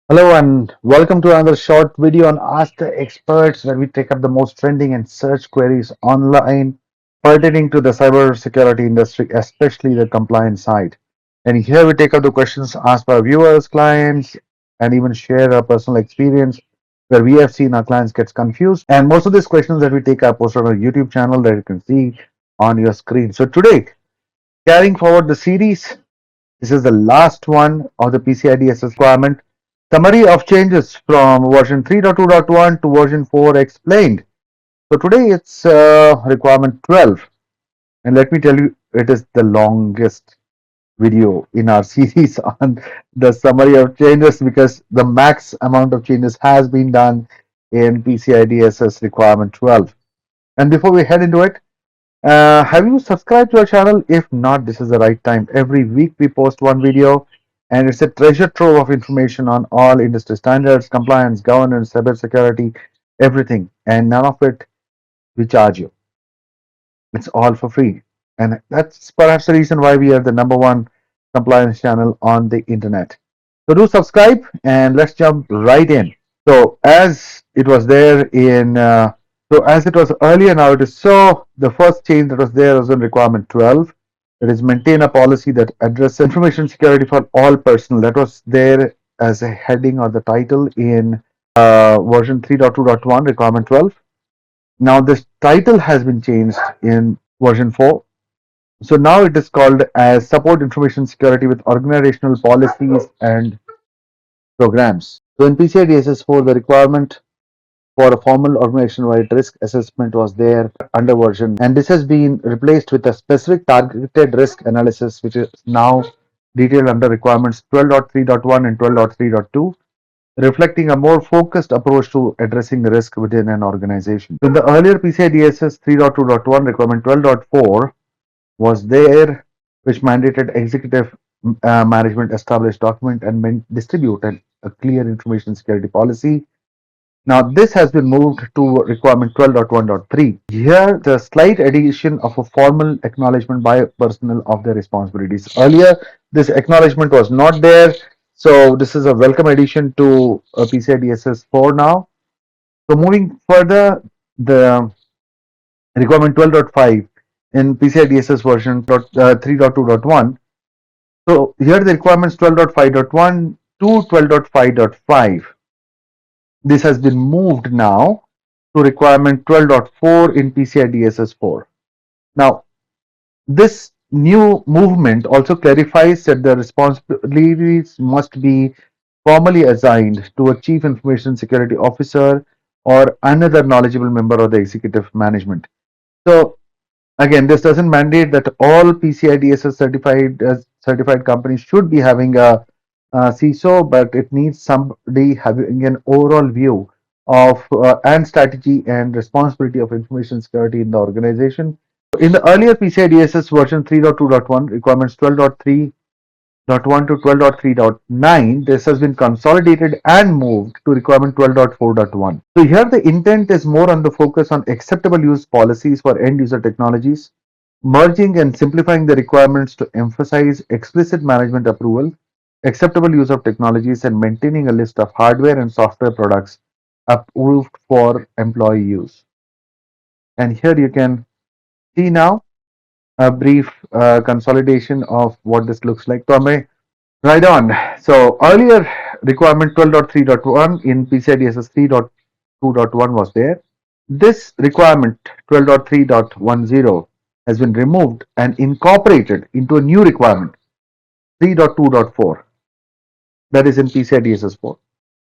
Hello and welcome to another short video on Ask the Experts, where we take up the most trending and search queries online pertaining to the cybersecurity industry, especially the compliance side. And here we take up the questions asked by viewers, clients, and even share our personal experience where we have seen our clients get confused. And most of these questions that we take are posted on our YouTube channel that you can see on your screen. So today, carrying forward the series, this is the last one of the PCI DSS requirement. Summary of changes from version 3.2.1 to version 4 explained. So today it's requirement 12, and let me tell you, it is the longest video in our series on the summary of changes because the max amount of changes has been done in PCI DSS requirement 12. And before we head into it, have you subscribed to our channel? If not, this is the right time. Every week we post one video, and it's a treasure trove of information on all industry standards, compliance, governance, cybersecurity, everything. And none of it we charge you. It's all for free. And that's perhaps the reason why we are the number one compliance channel on the internet. So do subscribe and let's jump right in. So as it was there in as it was earlier, now it is so. The first change that was there was in requirement 12. That is maintain a policy that addresses information security for all personnel. That was there as a heading or the title in version 3.2.1 requirement 12. Now this title has been changed in version 4. So now it is called as support information security with organizational policies and programs. So in PCI DSS 4, the requirement for a formal organization-wide risk assessment was there under version, and this has been replaced with a specific targeted risk analysis, which is now detailed under requirements 12.3.1 and 12.3.2, reflecting a more focused approach to addressing the risk within an organization. In the earlier PCI DSS 3.2.1, requirement 12.4 was there, which mandated executive management establish, document, and distribute a clear information security policy. Now this has been moved to requirement 12.1.3. Here the slight addition of a formal acknowledgement by personnel of their responsibilities. Earlier this acknowledgement was not there, so this is a welcome addition to PCI DSS 4 now. So moving further, the requirement 12.5 in PCI DSS version 3.2.1. So here the requirements 12.5.1 to 12.5.5. This has been moved now to requirement 12.4 in PCI DSS 4. Now, this new movement also clarifies that the responsibilities must be formally assigned to a chief information security officer or another knowledgeable member of the executive management. So again, this doesn't mandate that all PCI DSS certified companies should be having a CISO, but it needs somebody having an overall view of and strategy and responsibility of information security in the organization. In the earlier PCI DSS version 3.2.1, requirements 12.3.1 to 12.3.9, this has been consolidated and moved to requirement 12.4.1. So here the intent is more on the focus on acceptable use policies for end user technologies, merging and simplifying the requirements to emphasize explicit management approval, acceptable use of technologies, and maintaining a list of hardware and software products approved for employee use. And here you can see now a brief consolidation of what this looks like. So right on. So earlier requirement 12.3.1 in PCI DSS 3.2.1 was there. This requirement 12.3.10 has been removed and incorporated into a new requirement 3.2.4, that is in PCI DSS 4.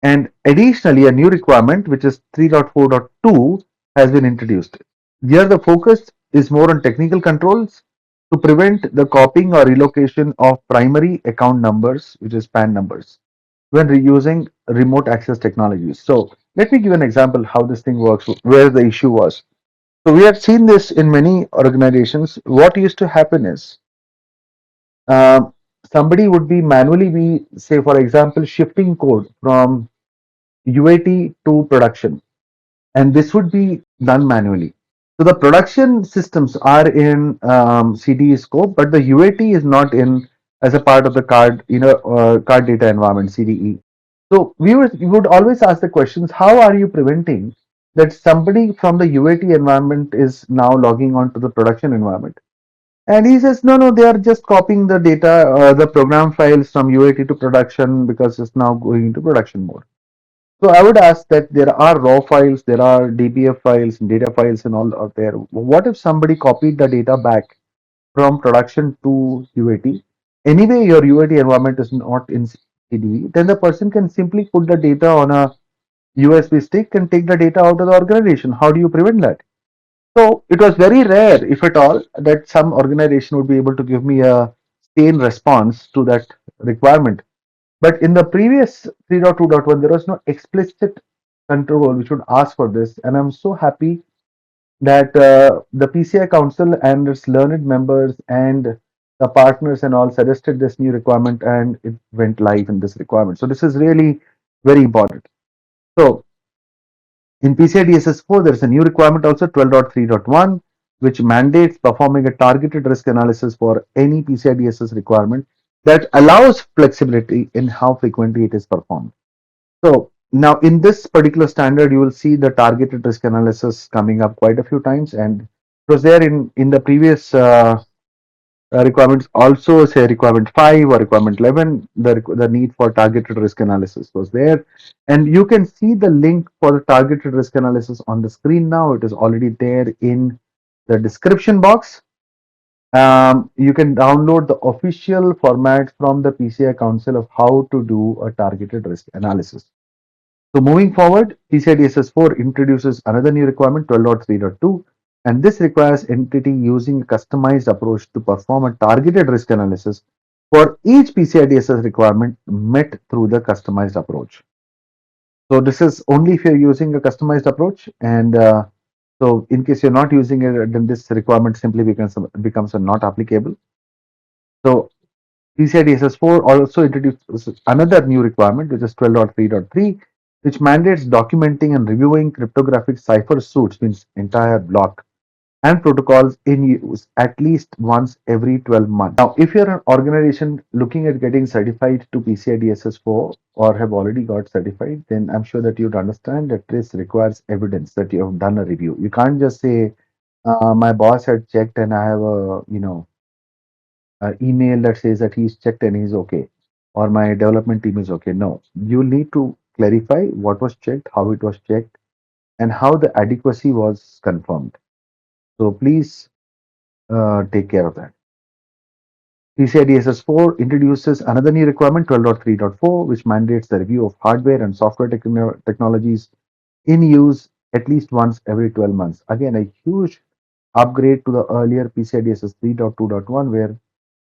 And additionally, a new requirement which is 3.4.2 has been introduced. Here the focus is more on technical controls to prevent the copying or relocation of primary account numbers, which is PAN numbers, when reusing remote access technologies. So let me give an example how this thing works, where the issue was. So we have seen this in many organizations. What used to happen is uh, somebody would be manually be, say for example, shifting code from UAT to production, and this would be done manually. So the production systems are in CDE scope, but the UAT is not in as a part of the card, card data environment CDE. So we would always ask the questions, how are you preventing that somebody from the UAT environment is now logging on to the production environment? And he says, no, no, they are just copying the data, the program files from UAT to production because it's now going into production mode. So I would ask that there are raw files, there are DBF files, data files, and all out there. What if somebody copied the data back from production to UAT? Anyway, your UAT environment is not in CDE, then the person can simply put the data on a USB stick and take the data out of the organization. How do you prevent that? So it was very rare, if at all, that some organization would be able to give me a sane response to that requirement. But in the previous 3.2.1, there was no explicit control which would ask for this. And I'm so happy that the PCI Council and its learned members and the partners and all suggested this new requirement and it went live in this requirement. So this is really very important. So in PCI DSS 4, there is a new requirement also 12.3.1, which mandates performing a targeted risk analysis for any PCI DSS requirement that allows flexibility in how frequently it is performed. So now in this particular standard, you will see the targeted risk analysis coming up quite a few times, and it was there in the previous requirements also, say requirement 5 or requirement 11, the need for targeted risk analysis was there. And you can see the link for the targeted risk analysis on the screen now. It is already there in the description box. You can download the official format from the PCI Council of how to do a targeted risk analysis. So moving forward, PCI DSS 4 introduces another new requirement 12.3.2, and this requires entity using a customized approach to perform a targeted risk analysis for each PCI DSS requirement met through the customized approach. So this is only if you're using a customized approach, and so in case you're not using it, then this requirement simply becomes not applicable. So PCI DSS 4 also introduces another new requirement, which is 12.3.3, which mandates documenting and reviewing cryptographic cipher suits, means entire block, and protocols in use at least once every 12 months. Now, if you're an organization looking at getting certified to PCI DSS 4 or have already got certified, then I'm sure that you'd understand that this requires evidence that you have done a review. You can't just say, my boss had checked and I have a, email that says that he's checked and he's okay, or my development team is okay. No, you need to clarify what was checked, how it was checked, and how the adequacy was confirmed. So please take care of that. PCI DSS 4 introduces another new requirement 12.3.4, which mandates the review of hardware and software technologies in use at least once every 12 months. Again, a huge upgrade to the earlier PCI DSS 3.2.1, where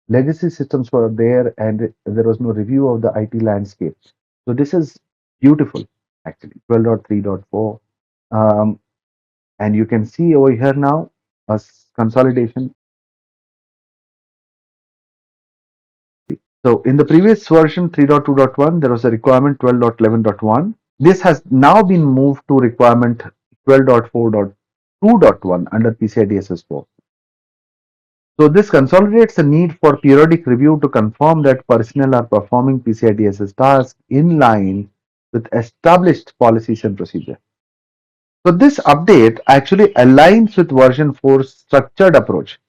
legacy systems were there and there was no review of the IT landscape. So this is beautiful, actually, 12.3.4. Um, and you can see over here now a consolidation. So in the previous version 3.2.1, there was a requirement 12.11.1. This has now been moved to requirement 12.4.2.1 under PCI DSS 4. So this consolidates the need for periodic review to confirm that personnel are performing PCI DSS tasks in line with established policies and procedure. So this update actually aligns with version 4's structured approach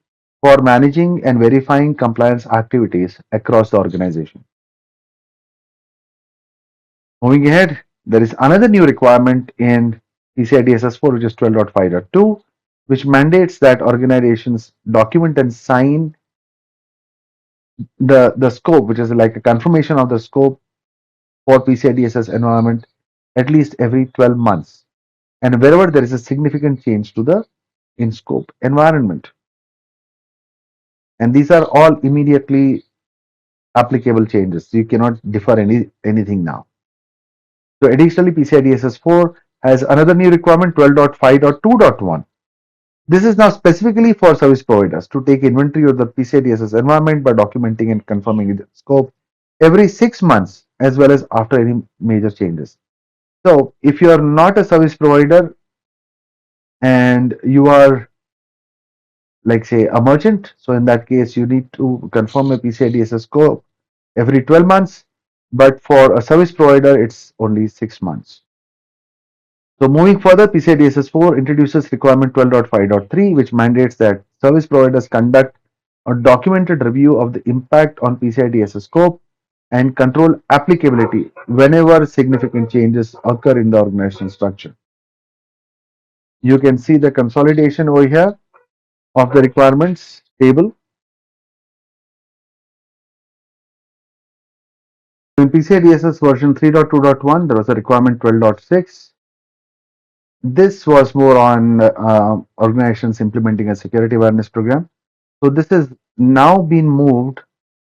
for managing and verifying compliance activities across the organization. Moving ahead, there is another new requirement in PCI DSS 4, which is 12.5.2, which mandates that organizations document and sign the scope, which is like a confirmation of the scope for PCI DSS environment at least every 12 months, and wherever there is a significant change to the in scope environment. And these are all immediately applicable changes. You cannot defer anything now. So additionally, PCI DSS 4 has another new requirement 12.5.2.1. This is now specifically for service providers to take inventory of the PCI DSS environment by documenting and confirming its scope every 6 months, as well as after any major changes. So if you are not a service provider and you are, like, say, a merchant, so in that case you need to confirm a PCI DSS scope every 12 months. but for a service provider, it's only 6 months. So moving further, PCI DSS 4 introduces requirement 12.5.3, which mandates that service providers conduct a documented review of the impact on PCI DSS scope and control applicability whenever significant changes occur in the organizational structure. You can see the consolidation over here of the requirements table. In PCI DSS version 3.2.1, there was a requirement 12.6. This was more on organizations implementing a security awareness program. So this has now been moved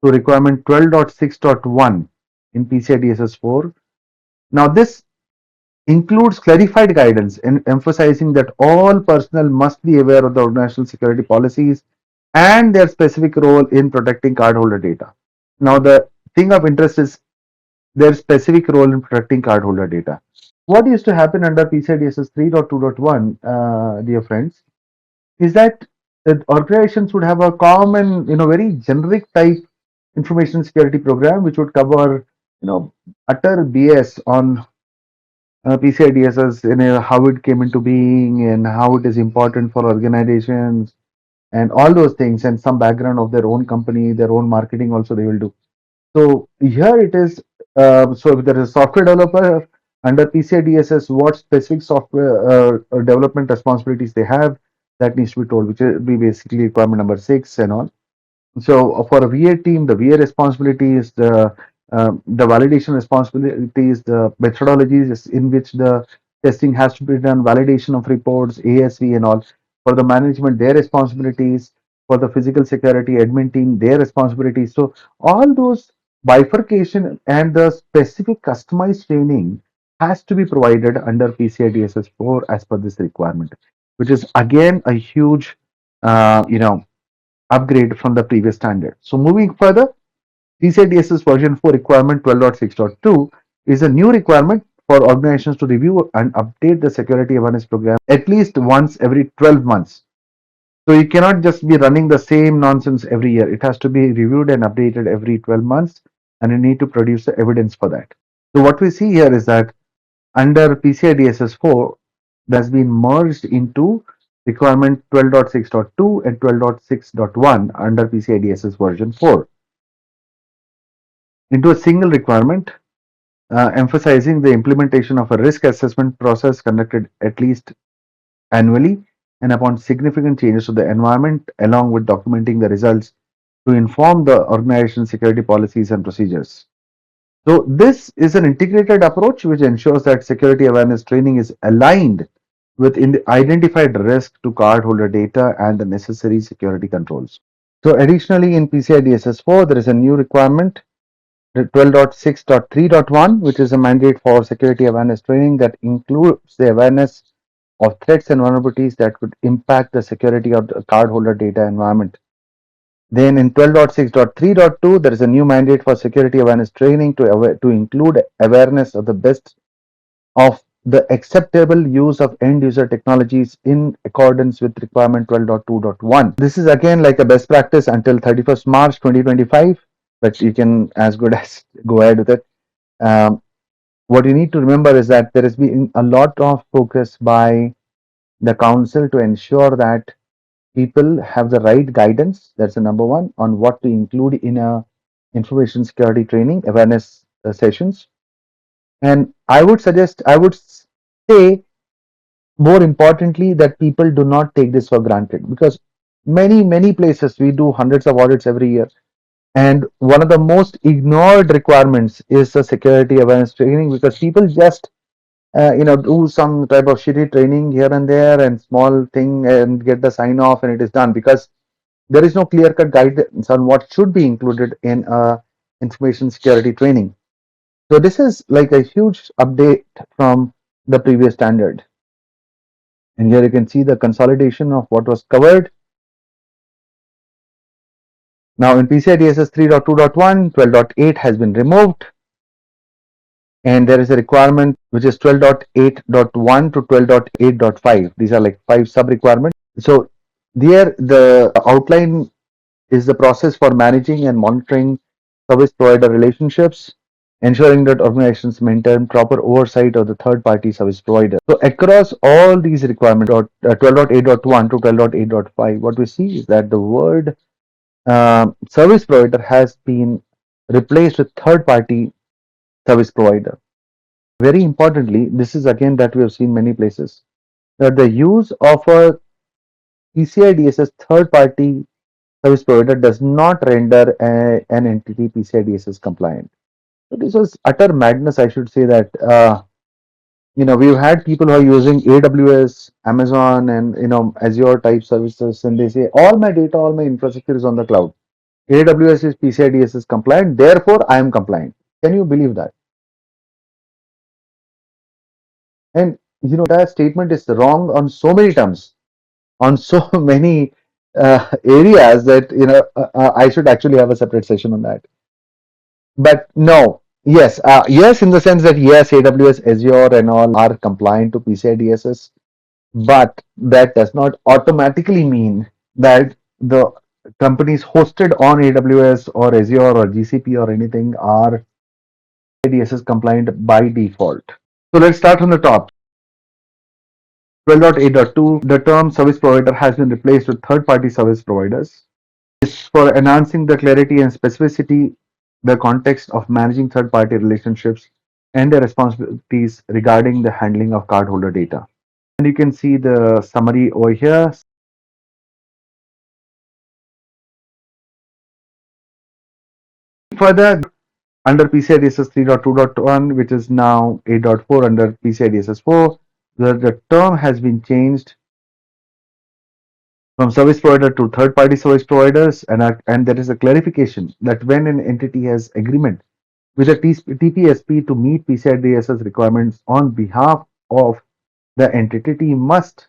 to requirement 12.6.1 in PCI DSS 4. Now this includes clarified guidance in emphasizing that all personnel must be aware of the organizational security policies and their specific role in protecting cardholder data. Now the thing of interest is their specific role in protecting cardholder data. What used to happen under PCI DSS 3.2.1, dear friends, is that the organizations would have a common, very generic type information security program which would cover, utter BS on PCI DSS, how it came into being and how it is important for organizations and all those things, and some background of their own company, their own marketing also they will do. So here it is. So if there is a software developer under PCI DSS, what specific software development responsibilities they have, that needs to be told, which will be basically requirement number 6 and all. So for a VA team, the VA responsibilities, the validation responsibilities, the methodologies in which the testing has to be done, validation of reports, ASV and all. For the management, their responsibilities. For the physical security admin team, their responsibilities. So all those bifurcation and the specific customized training has to be provided under PCI DSS 4 as per this requirement, which is again a huge, upgrade from the previous standard. So moving further, PCI DSS version 4 requirement 12.6.2 is a new requirement for organizations to review and update the security awareness program at least once every 12 months. So you cannot just be running the same nonsense every year. It has to be reviewed and updated every 12 months, and you need to produce the evidence for that. So what we see here is that under PCI DSS 4, that's been merged into requirement 12.6.2 and 12.6.1 under PCI DSS version 4 into a single requirement, emphasizing the implementation of a risk assessment process conducted at least annually and upon significant changes to the environment, along with documenting the results to inform the organization's security policies and procedures. So this is an integrated approach which ensures that security awareness training is aligned with identified risk to cardholder data and the necessary security controls. So additionally, in PCI DSS 4, there is a new requirement, 12.6.3.1, which is a mandate for security awareness training that includes the awareness of threats and vulnerabilities that could impact the security of the cardholder data environment. Then in 12.6.3.2, there is a new mandate for security awareness training to include awareness of the best of the acceptable use of end user technologies in accordance with requirement 12.2.1. This is again like a best practice until 31st March 2025, but you can as good as go ahead with it. What you need to remember is that there has been a lot of focus by the council to ensure that people have the right guidance. That's the number one on what to include in a information security training awareness sessions. And I would say more importantly that people do not take this for granted, because many places we do hundreds of audits every year, and one of the most ignored requirements is the security awareness training, because people just do some type of shitty training here and there and small thing and get the sign off and it is done, because there is no clear cut guidance on what should be included in information security training. So this is like a huge update from the previous standard. And here you can see the consolidation of what was covered. Now in PCI DSS 3.2.1, 12.8 has been removed. And there is a requirement which is 12.8.1 to 12.8.5. These are like 5 sub requirements. So there the outline is the process for managing and monitoring service provider relationships ensuring that organizations maintain proper oversight of the third-party service provider. So across all these requirements, 12.8.1 to 12.8.5, what we see is that the word service provider has been replaced with third-party service provider. Very importantly, this is again that we have seen many places, that the use of a PCI DSS third-party service provider does not render an entity PCI DSS compliant. So this was utter madness, I should say that. We've had people who are using AWS, Amazon, and Azure type services, and they say all my data, all my infrastructure is on the cloud. AWS is PCI DSS compliant, therefore I am compliant. Can you believe that? And that statement is wrong on so many terms, on so many areas that I should actually have a separate session on that. But no, yes, yes, in the sense that yes, AWS, Azure, and all are compliant to PCI DSS, but that does not automatically mean that the companies hosted on AWS or Azure or GCP or anything are DSS compliant by default. So let's start from the top. 12.8.2, the term service provider has been replaced with third-party service providers. It's for enhancing the clarity and specificity, the context of managing third-party relationships and their responsibilities regarding the handling of cardholder data. And you can see the summary over here. Further, under PCI DSS 3.2.1, which is now 8.4 under PCI DSS 4, the term has been changed from service provider to third-party service providers, and there is a clarification that when an entity has agreement with a TPSP to meet PCI DSS requirements on behalf of the entity must.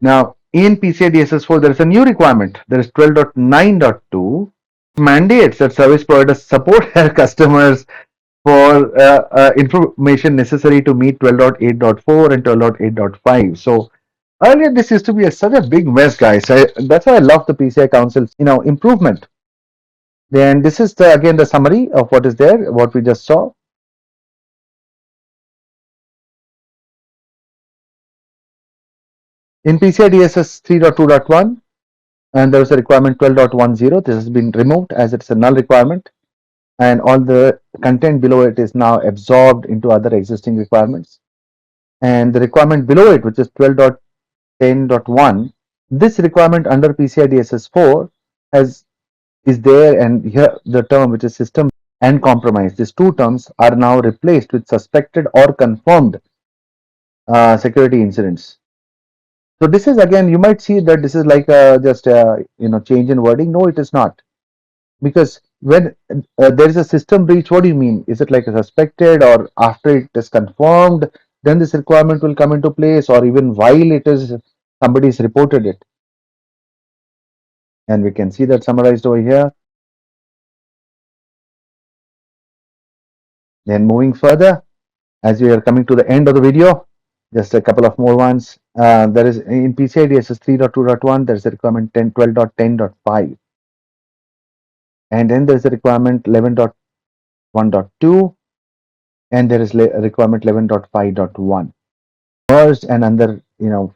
Now, in PCI DSS 4, there is a new requirement. There is 12.9.2 mandates that service providers support their customers for information necessary to meet 12.8.4 and 12.8.5. So earlier this used to be such a big mess, guys. That's why I love the PCI Council's improvement. Then this is again the summary of what is there, what we just saw. In PCI DSS 3.2.1, and there is a requirement 12.10. This has been removed as it's a null requirement, and all the content below it is now absorbed into other existing requirements. And the requirement below it, which is 12.10.1, this requirement under PCI DSS 4 is there, and here the term which is system and compromise. These two terms are now replaced with suspected or confirmed security incidents. So this is again, you might see that this is like just a change in wording. No, it is not, because when there is a system breach, what do you mean? Is it like a suspected, or after it is confirmed, then this requirement will come into place, or even while it is somebody's reported it? And we can see that summarized over here. Then moving further, as we are coming to the end of the video, just a couple of more ones. There is in PCI DSS 3.2.1, there is a requirement 12.10.5, and then there is a requirement 11.1.2, and there is a requirement 11.5.1. Merged and under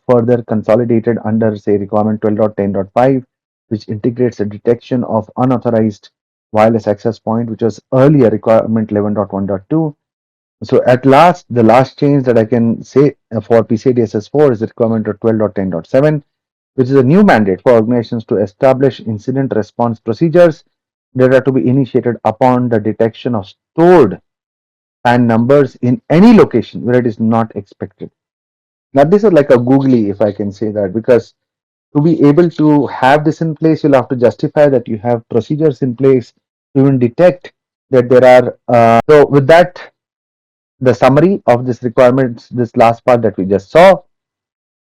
further consolidated under say requirement 12.10.5, which integrates the detection of unauthorized wireless access point, which was earlier requirement 11.1.2. So at last, the last change that I can say for PCI DSS 4 is the requirement of 12.10.7, which is a new mandate for organizations to establish incident response procedures that are to be initiated upon the detection of stored PAN numbers in any location where it is not expected. Now, this is like a googly, if I can say that, because to be able to have this in place, you'll have to justify that you have procedures in place to even detect that there are. So with that, the summary of this requirements, this last part that we just saw.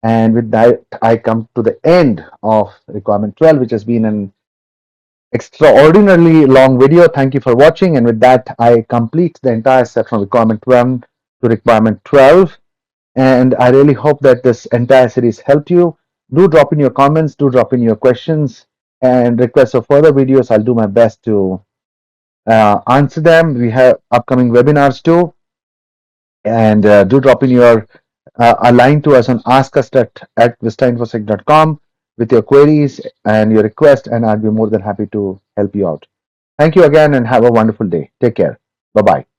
And with that, I come to the end of requirement 12, which has been an extraordinarily long video. Thank you for watching. And with that, I complete the entire set from requirement 1 to requirement 12. And I really hope that this entire series helped you. Do drop in your comments, do drop in your questions and requests for further videos. I'll do my best to answer them. We have upcoming webinars too, and do drop in your a line to us on askus at vistainfosec.com with your queries and your request, and I'll be more than happy to help you out. Thank you again and have a wonderful day. Take care. Bye bye.